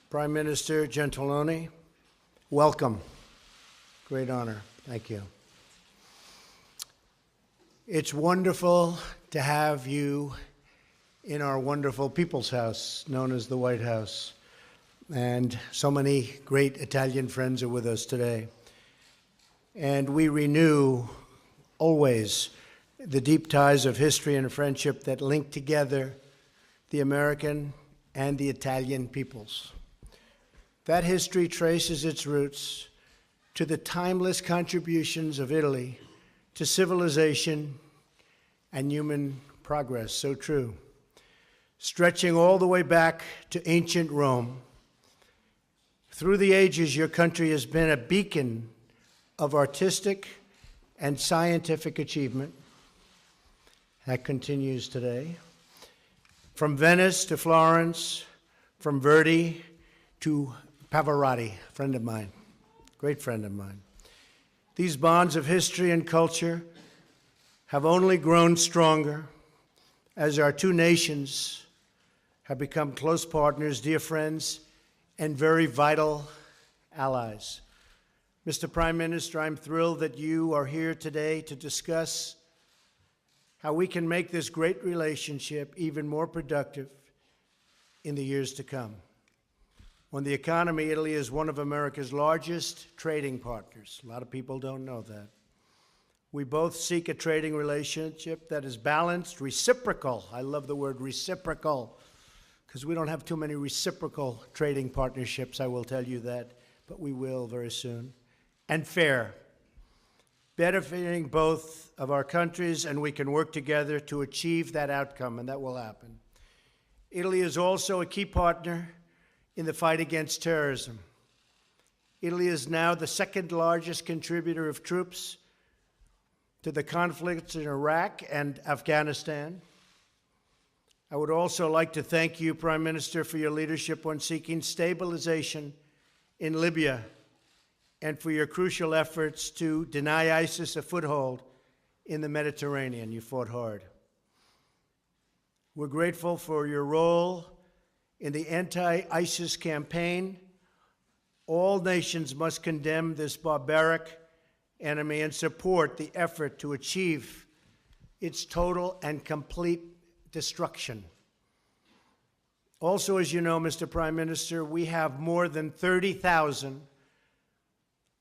Prime Minister Gentiloni, welcome. Great honor. Thank you. It's wonderful to have you in our wonderful People's House, known as the White House. And so many great Italian friends are with us today. And we renew always the deep ties of history and friendship that link together the American and the Italian peoples. That history traces its roots to the timeless contributions of Italy to civilization and human progress, so true. Stretching all the way back to ancient Rome, through the ages, your country has been a beacon of artistic and scientific achievement. That continues today. From Venice to Florence, from Verdi to Pavarotti, friend of mine, great friend of mine. These bonds of history and culture have only grown stronger as our two nations have become close partners, dear friends, and very vital allies. Mr. Prime Minister, I'm thrilled that you are here today to discuss how we can make this great relationship even more productive in the years to come. On the economy, Italy is one of America's largest trading partners. A lot of people don't know that. We both seek a trading relationship that is balanced, reciprocal. I love the word reciprocal, because we don't have too many reciprocal trading partnerships, I will tell you that, but we will very soon. And fair, benefiting both of our countries, and we can work together to achieve that outcome, and that will happen. Italy is also a key partner in the fight against terrorism. Italy is now the second largest contributor of troops to the conflicts in Iraq and Afghanistan. I would also like to thank you, Prime Minister, for your leadership on seeking stabilization in Libya and for your crucial efforts to deny ISIS a foothold in the Mediterranean. You fought hard. We're grateful for your role in the anti-ISIS campaign. All nations must condemn this barbaric enemy and support the effort to achieve its total and complete destruction. Also, as you know, Mr. Prime Minister, we have more than 30,000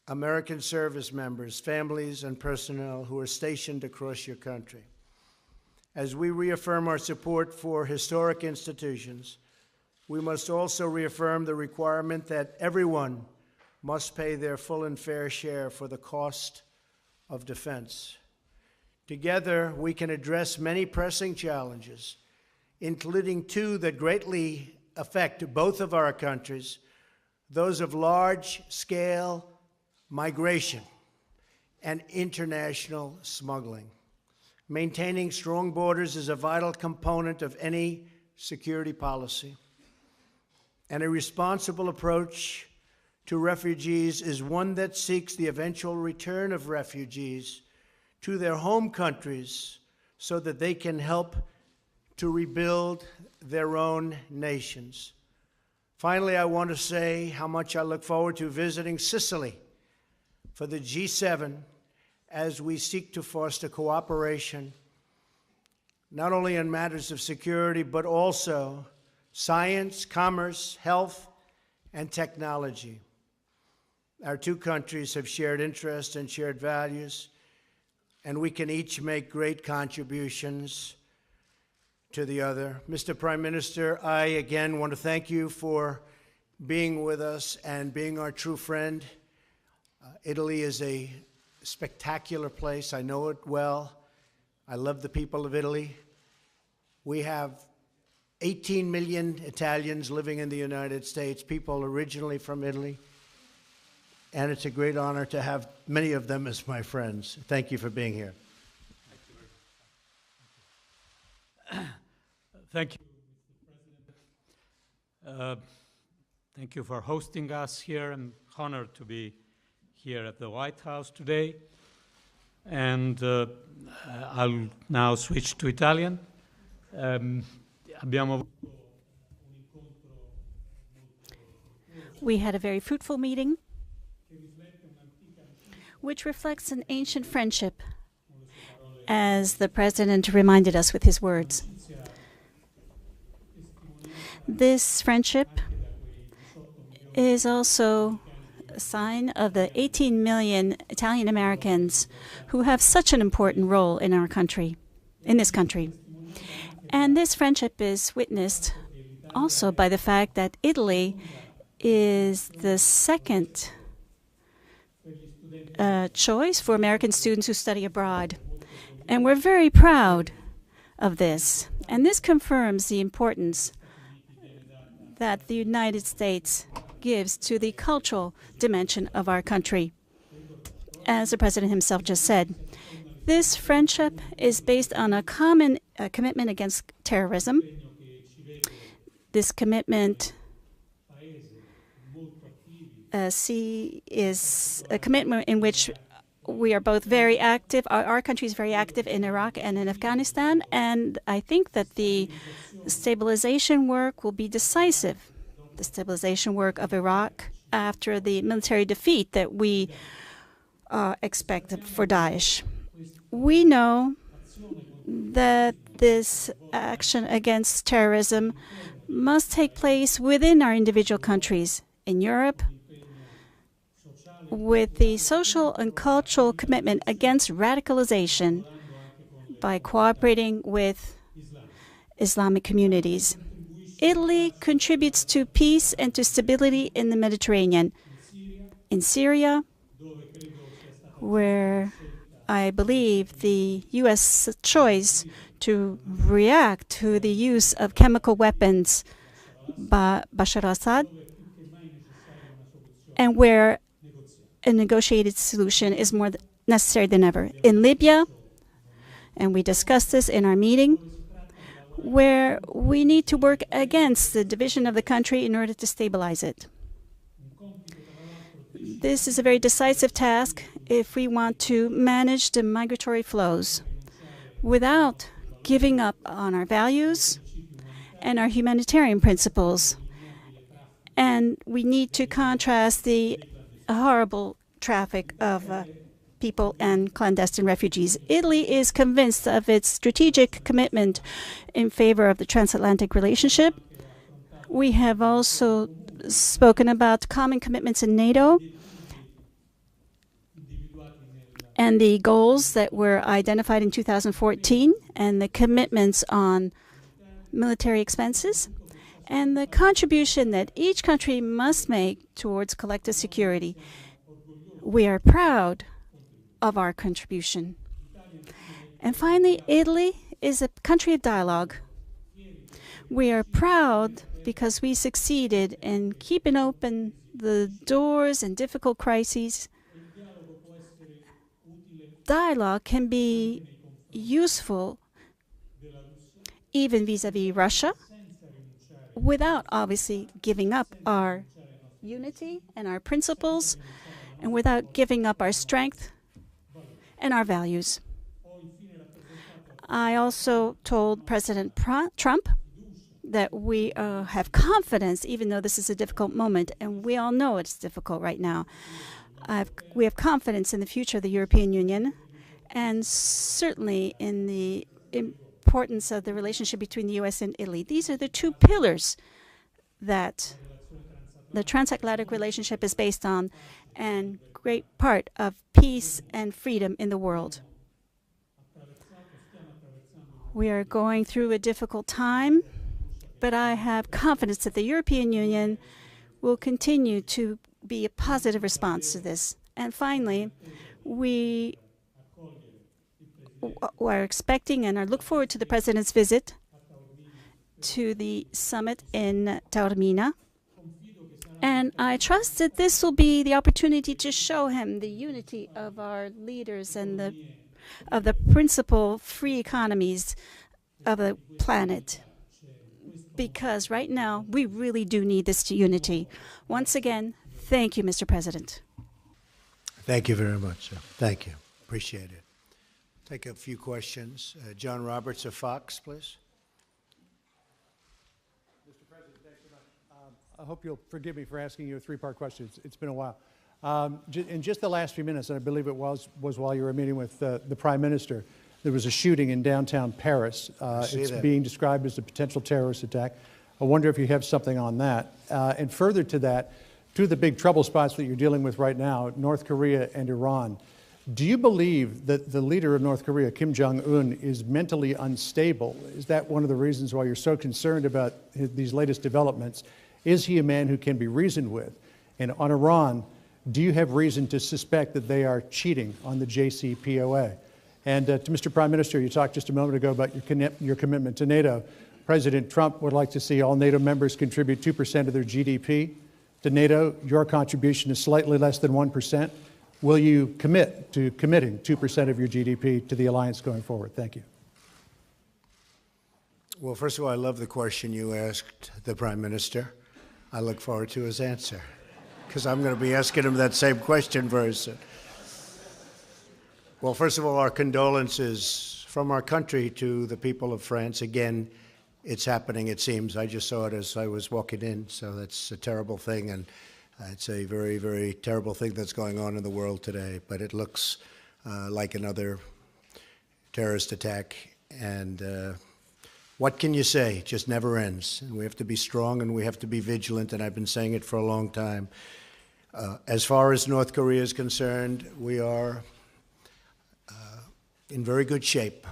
American service members, families, and personnel who are stationed across your country. As we reaffirm our support for historic institutions, we must also reaffirm the requirement that everyone must pay their full and fair share for the cost of defense. Together, we can address many pressing challenges, including two that greatly affect both of our countries, those of large-scale migration and international smuggling. Maintaining strong borders is a vital component of any security policy. And a responsible approach to refugees is one that seeks the eventual return of refugees to their home countries so that they can help to rebuild their own nations. Finally, I want to say how much I look forward to visiting Sicily for the G7 as we seek to foster cooperation, not only in matters of security, but also science, commerce, health, and technology. Our two countries have shared interests and shared values, and we can each make great contributions to the other. Mr. Prime Minister, I again want to thank you for being with us and being our true friend. Italy is a spectacular place. I know it well. I love the people of Italy. We have 18 million Italians living in the United States, people originally from Italy. And it's a great honor to have many of them as my friends. Thank you for being here. Thank you, Mr. President. Thank you for hosting us here. I'm honored to be here at the White House today. And I'll now switch to Italian. Abbiamo We had a very fruitful meeting, which reflects an ancient friendship, as the President reminded us with his words. This friendship is also a sign of the 18 million Italian Americans who have such an important role in our country, in this country. And this friendship is witnessed also by the fact that Italy is the second choice for American students who study abroad. And we're very proud of this. And this confirms the importance that the United States gives to the cultural dimension of our country. As the President himself just said, this friendship is based on a common commitment against terrorism. This commitment is a commitment in which we are both very active. Our country is very active in Iraq and in Afghanistan, and I think that the stabilization work will be decisive. The stabilization work of Iraq after the military defeat that we expect for Daesh. We know that this action against terrorism must take place within our individual countries. In Europe, with the social and cultural commitment against radicalization by cooperating with Islamic communities. Italy contributes to peace and to stability in the Mediterranean. In Syria, where I believe the U.S. choice to react to the use of chemical weapons by Bashar al-Assad, and where a negotiated solution is more necessary than ever. In Libya, and we discussed this in our meeting, where we need to work against the division of the country in order to stabilize it. This is a very decisive task if we want to manage the migratory flows without giving up on our values and our humanitarian principles. And we need to contrast the horrible traffic of people and clandestine refugees. Italy is convinced of its strategic commitment in favor of the transatlantic relationship. We have also spoken about common commitments in NATO and the goals that were identified in 2014 and the commitments on military expenses and the contribution that each country must make towards collective security. We are proud of our contribution. And finally, Italy is a country of dialogue. We are proud because we succeeded in keeping open the doors in difficult crises. Dialogue can be useful even vis-à-vis Russia, without obviously giving up our unity and our principles, and without giving up our strength and our values. I also told President Trump that we have confidence, even though this is a difficult moment, and we all know it's difficult right now. We have confidence in the future of the European Union, and certainly in the importance of the relationship between the U.S. and Italy. These are the two pillars that the transatlantic relationship is based on, and great part of peace and freedom in the world. We are going through a difficult time, but I have confidence that the European Union will continue to be a positive response to this. And finally, we are expecting and look forward to the President's visit to the summit in Taormina. And I trust that this will be the opportunity to show him the unity of our leaders and of the principal free economies of the planet. Because right now, we really do need this unity. Once again, thank you, Mr. President. Thank you very much, sir. Thank you. Appreciate it. Take a few questions. John Roberts of Fox, please. Mr. President, thanks so much. I hope you'll forgive me for asking you a three-part question. It's been a while. In just the last few minutes, and I believe it was while you were meeting with the Prime Minister, there was a shooting in downtown Paris. It's being described as a potential terrorist attack. I wonder if you have something on that. And further to that, two of the big trouble spots that you're dealing with right now, North Korea and Iran. Do you believe that the leader of North Korea, Kim Jong-un, is mentally unstable? Is that one of the reasons why you're so concerned about these latest developments? Is he a man who can be reasoned with? And on Iran, do you have reason to suspect that they are cheating on the JCPOA? And to Mr. Prime Minister, you talked just a moment ago about your commitment to NATO. President Trump would like to see all NATO members contribute 2% of their GDP to NATO. Your contribution is slightly less than 1%. Will you commit to committing 2% of your GDP to the alliance going forward? Thank you. Well, first of all, I love the question you asked the Prime Minister. I look forward to his answer, because I'm going to be asking him that same question very soon. Well, first of all, our condolences from our country to the people of France. Again, it's happening, it seems. I just saw it as I was walking in, so that's a terrible thing, and it's a very, very terrible thing that's going on in the world today. But it looks like another terrorist attack, and what can you say? It just never ends. And we have to be strong and we have to be vigilant, and I've been saying it for a long time. As far as North Korea is concerned, we are in very good shape.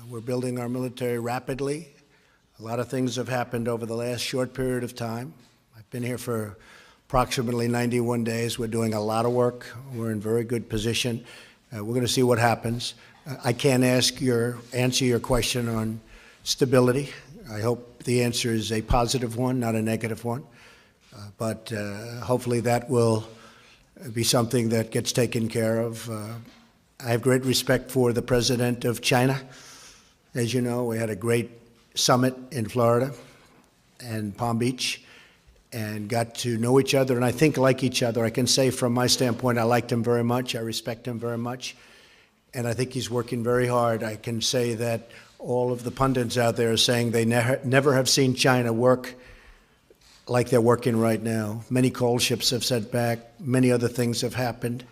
We're building our military rapidly. A lot of things have happened over the last short period of time. I've been here for approximately 91 days. We're doing a lot of work. We're in very good position. We're going to see what happens. I can't answer your question on stability. I hope the answer is a positive one, not a negative one. But hopefully that will be something that gets taken care of. I have great respect for the president of China. As you know, we had a great summit in Florida and Palm Beach, and got to know each other, and I think like each other. I can say from my standpoint, I liked him very much, I respect him very much, and I think he's working very hard. I can say that all of the pundits out there are saying they never have seen China work like they're working right now. Many coal ships have set back, many other things have happened.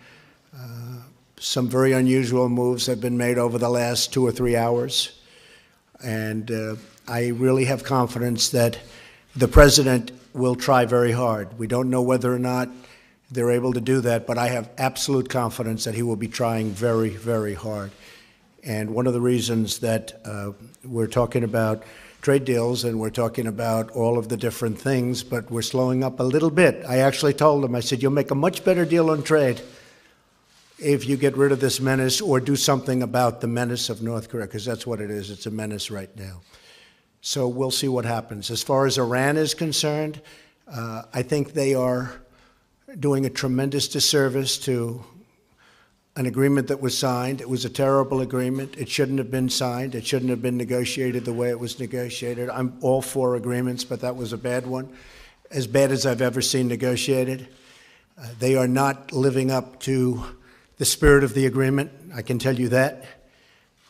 Some very unusual moves have been made over the last 2 or 3 hours, and I really have confidence that the president will try very hard. We don't know whether or not they're able to do that, but I have absolute confidence that he will be trying very, very hard. And one of the reasons that we're talking about trade deals and we're talking about all of the different things, but we're slowing up a little bit. I actually told him, I said, you'll make a much better deal on trade if you get rid of this menace or do something about the menace of North Korea, because that's what it is. It's a menace right now. So we'll see what happens. As far as Iran is concerned, I think they are doing a tremendous disservice to an agreement that was signed. It was a terrible agreement. It shouldn't have been signed. It shouldn't have been negotiated the way it was negotiated. I'm all for agreements, but that was a bad one, as bad as I've ever seen negotiated. They are not living up to the spirit of the agreement, I can tell you that.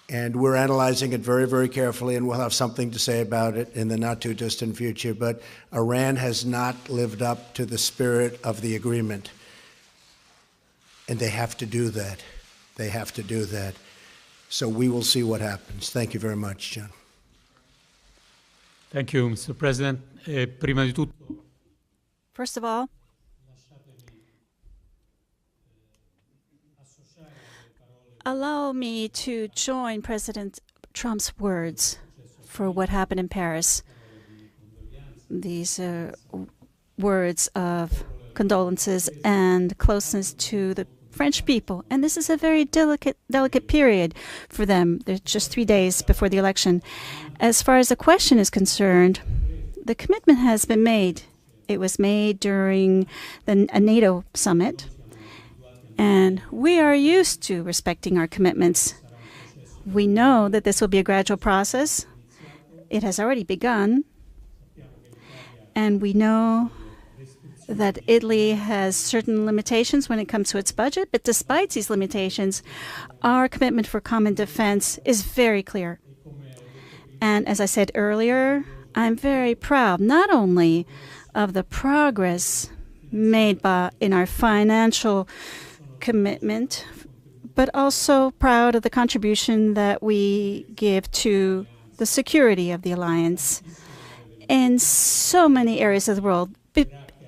And we're analyzing it very, very carefully, and we'll have something to say about it in the not-too-distant future. But Iran has not lived up to the spirit of the agreement. And they have to do that. They have to do that. So we will see what happens. Thank you very much, John. Thank you, Mr. President. Prima di tutto, First of all, allow me to join President Trump's words for what happened in Paris. These are words of condolences and closeness to the French people. And this is a very delicate period for them. There's just 3 days before the election. As far as the question is concerned, the commitment has been made. It was made during a NATO summit. And we are used to respecting our commitments. We know that this will be a gradual process. It has already begun. And we know that Italy has certain limitations when it comes to its budget. But despite these limitations, our commitment for common defense is very clear. And as I said earlier, I'm very proud not only of the progress made in our financial commitment, but also proud of the contribution that we give to the security of the alliance in so many areas of the world.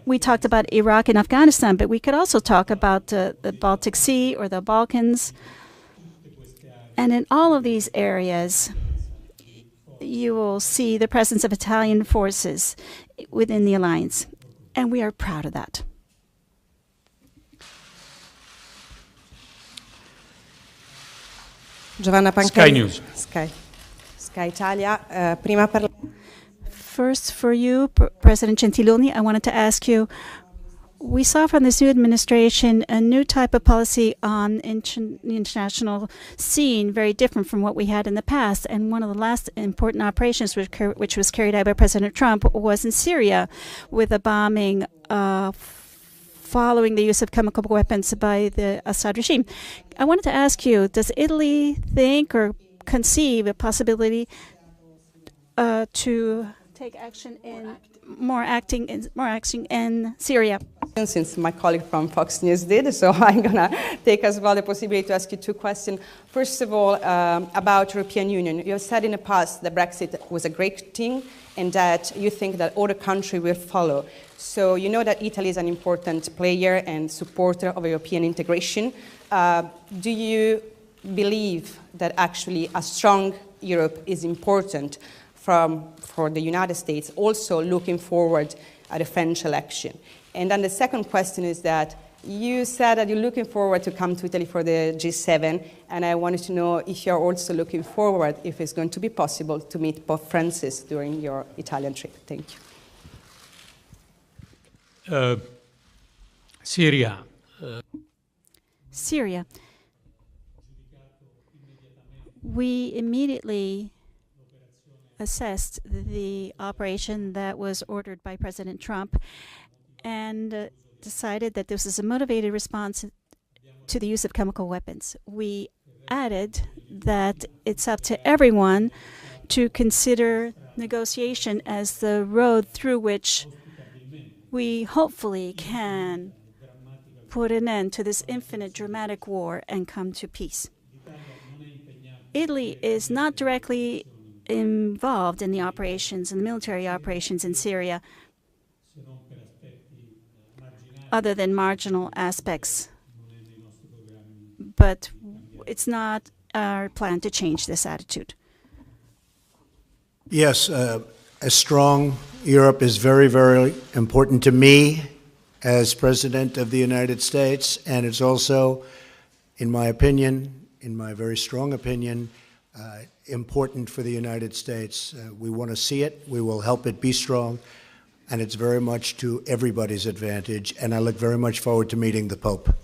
We talked about Iraq and Afghanistan, but we could also talk about the Baltic Sea or the Balkans. And in all of these areas, you will see the presence of Italian forces within the alliance, and we are proud of that. Giovanna Pancari. Sky News. Sky Italia. Prima per... First, for you, President Gentiloni, I wanted to ask you, we saw from this new administration a new type of policy on the international scene, very different from what we had in the past. And one of the last important operations which was carried out by President Trump was in Syria, with a bombing following the use of chemical weapons by the Assad regime. I wanted to ask you, does Italy think or conceive a possibility to take action in more action in Syria? Since my colleague from Fox News did, so I'm going to take as well the possibility to ask you two questions. First of all, about European Union. You have said in the past that Brexit was a great thing and that you think that other countries will follow. So you know that Italy is an important player and supporter of European integration. Do you believe that actually a strong Europe is important for the United States, also looking forward at the French election? And then the second question is that you said that you're looking forward to come to Italy for the G7, and I wanted to know if you're also looking forward, if it's going to be possible to meet Pope Francis during your Italian trip. Thank you. Syria. Syria. We immediately assessed the operation that was ordered by President Trump and decided that this is a motivated response to the use of chemical weapons. We added that it's up to everyone to consider negotiation as the road through which we hopefully can put an end to this infinite dramatic war and come to peace. Italy is not directly involved in the operations, in the military operations in Syria, other than marginal aspects. But it's not our plan to change this attitude. Yes, a strong Europe is very, very important to me as President of the United States, and it's also, in my opinion, in my very strong opinion, important for the United States. We want to see it. We will help it be strong. And it's very much to everybody's advantage. And I look very much forward to meeting the Pope.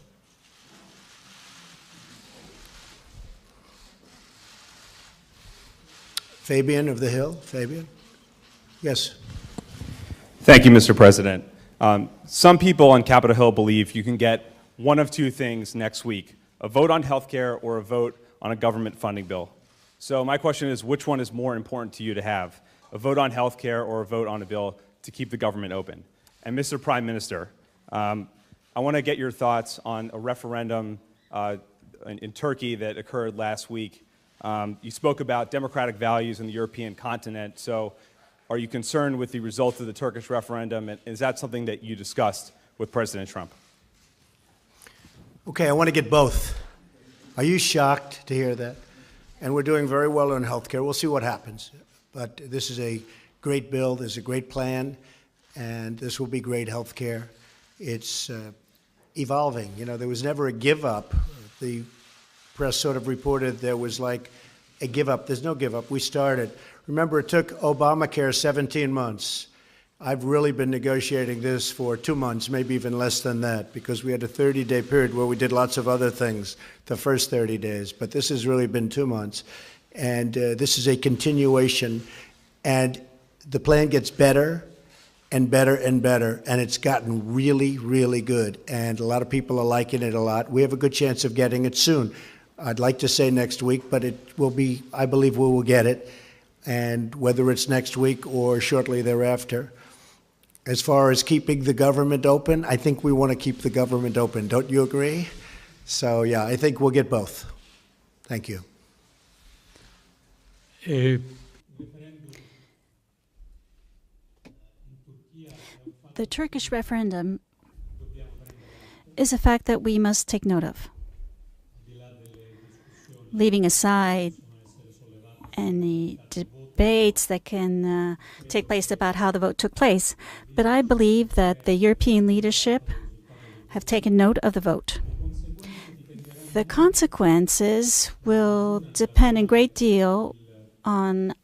Fabian of the Hill. Fabian? Yes. Thank you, Mr. President. Some people on Capitol Hill believe you can get one of two things next week: a vote on health care or a vote on a government funding bill. So my question is, which one is more important to you to have, a vote on health care or a vote on a bill to keep the government open? And Mr. Prime Minister, I want to get your thoughts on a referendum in Turkey that occurred last week. You spoke about democratic values in the European continent, so are you concerned with the result of the Turkish referendum, and is that something that you discussed with President Trump? Okay, I want to get both. Are you shocked to hear that? And we're doing very well on health care. We'll see what happens. But this is a great bill. There's a great plan. And this will be great health care. It's evolving. You know, there was never a give up. The press sort of reported there was like a give up. There's no give up. We started. Remember, it took Obamacare 17 months. I've really been negotiating this for 2 months, maybe even less than that, because we had a 30-day period where we did lots of other things the first 30 days. But this has really been 2 months. And this is a continuation. And the plan gets better and better and better. And it's gotten really, really good. And a lot of people are liking it a lot. We have a good chance of getting it soon. I'd like to say next week, but it will be, I believe we will get it. And whether it's next week or shortly thereafter. As far as keeping the government open, I think we want to keep the government open. Don't you agree? So, yeah, I think we'll get both. Thank you. The Turkish referendum is a fact that we must take note of. Leaving aside any debates that can take place about how the vote took place, but I believe that the European leadership have taken note of the vote. The consequences will depend a great deal on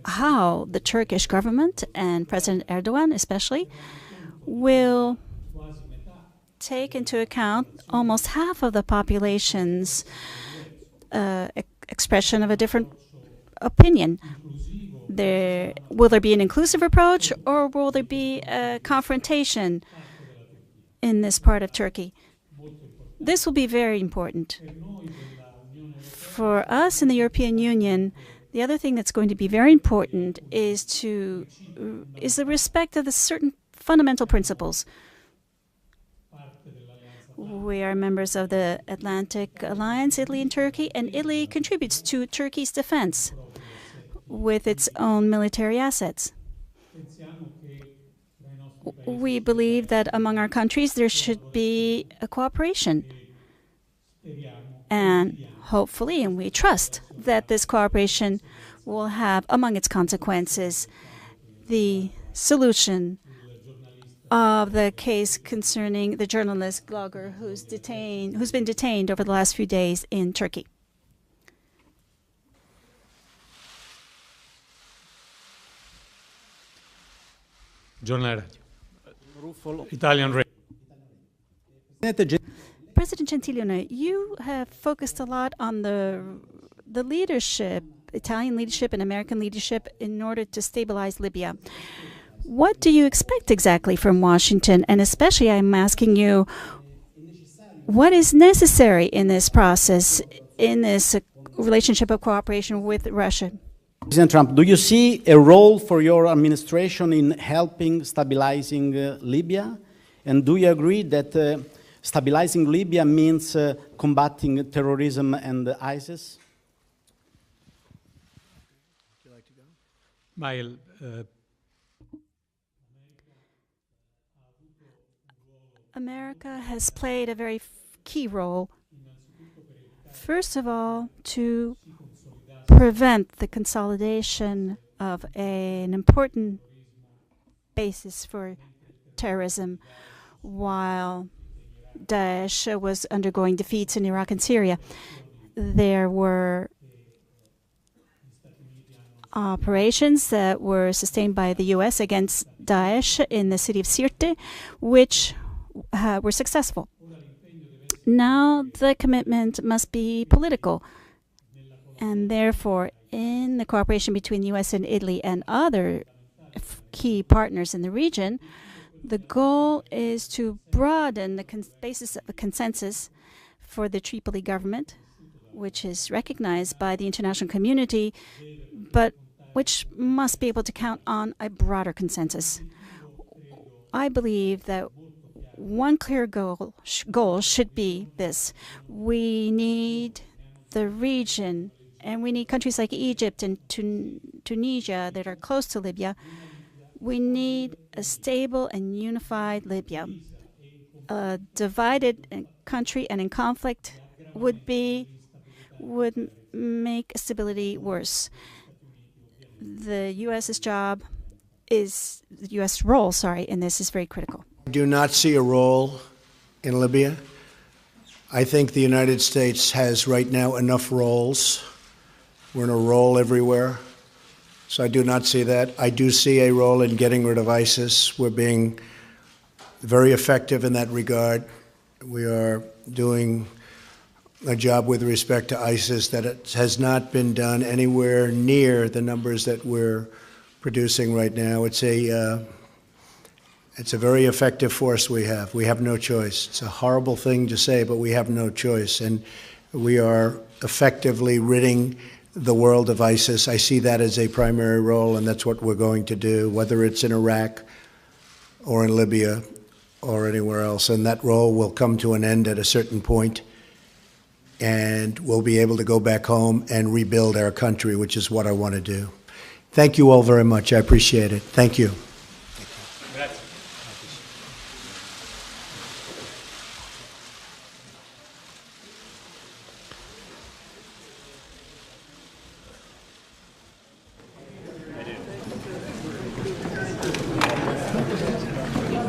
how the Turkish government and President Erdogan especially will take into account almost half of the population's expression of a different opinion. Will there be an inclusive approach, or will there be a confrontation in this part of Turkey? This will be very important. For us in the European Union, the other thing that's going to be very important is the respect of the certain fundamental principles. We are members of the Atlantic Alliance, Italy and Turkey, and Italy contributes to Turkey's defense with its own military assets. We believe that among our countries there should be a cooperation. And hopefully, and we trust, that this cooperation will have among its consequences the solution of the case concerning the journalist blogger who's been detained over the last few days in Turkey. Giornale Radio. Italian Radio. President Gentiloni, you have focused a lot on the leadership, Italian leadership and American leadership, in order to stabilize Libya. What do you expect exactly from Washington? And especially, I'm asking you, what is necessary in this process, in this relationship of cooperation with Russia? President Trump, do you see a role for your administration in helping stabilizing Libya? And do you agree that stabilizing Libya means combating terrorism and ISIS? Would you like to go? America has played a very key role, first of all, to prevent the consolidation of an important basis for terrorism while Daesh was undergoing defeats in Iraq and Syria. There were operations that were sustained by the U.S. against Daesh in the city of Sirte, which were successful. Now the commitment must be political, and therefore in the cooperation between the U.S. and Italy and other key partners in the region, the goal is to broaden the basis of a consensus for the Tripoli government, which is recognized by the international community, but which must be able to count on a broader consensus. I believe that one clear goal should be this. We need the region, and we need countries like Egypt and Tunisia that are close to Libya. We need a stable and unified Libya. A divided country and in conflict would make stability worse. The U.S.'s role in this is very critical. I do not see a role in Libya. I think the United States has right now enough roles. We're in a role everywhere. So I do not see that. I do see a role in getting rid of ISIS. We're being very effective in that regard. We are doing a job with respect to ISIS that it has not been done anywhere near the numbers that we're producing right now. It's a very effective force we have. We have no choice. It's a horrible thing to say, but we have no choice. And we are effectively ridding the world of ISIS. I see that as a primary role, and that's what we're going to do, whether it's in Iraq, or in Libya or anywhere else. And that role will come to an end at a certain point, and we'll be able to go back home and rebuild our country, which is what I want to do. Thank you all very much. I appreciate it. Thank you.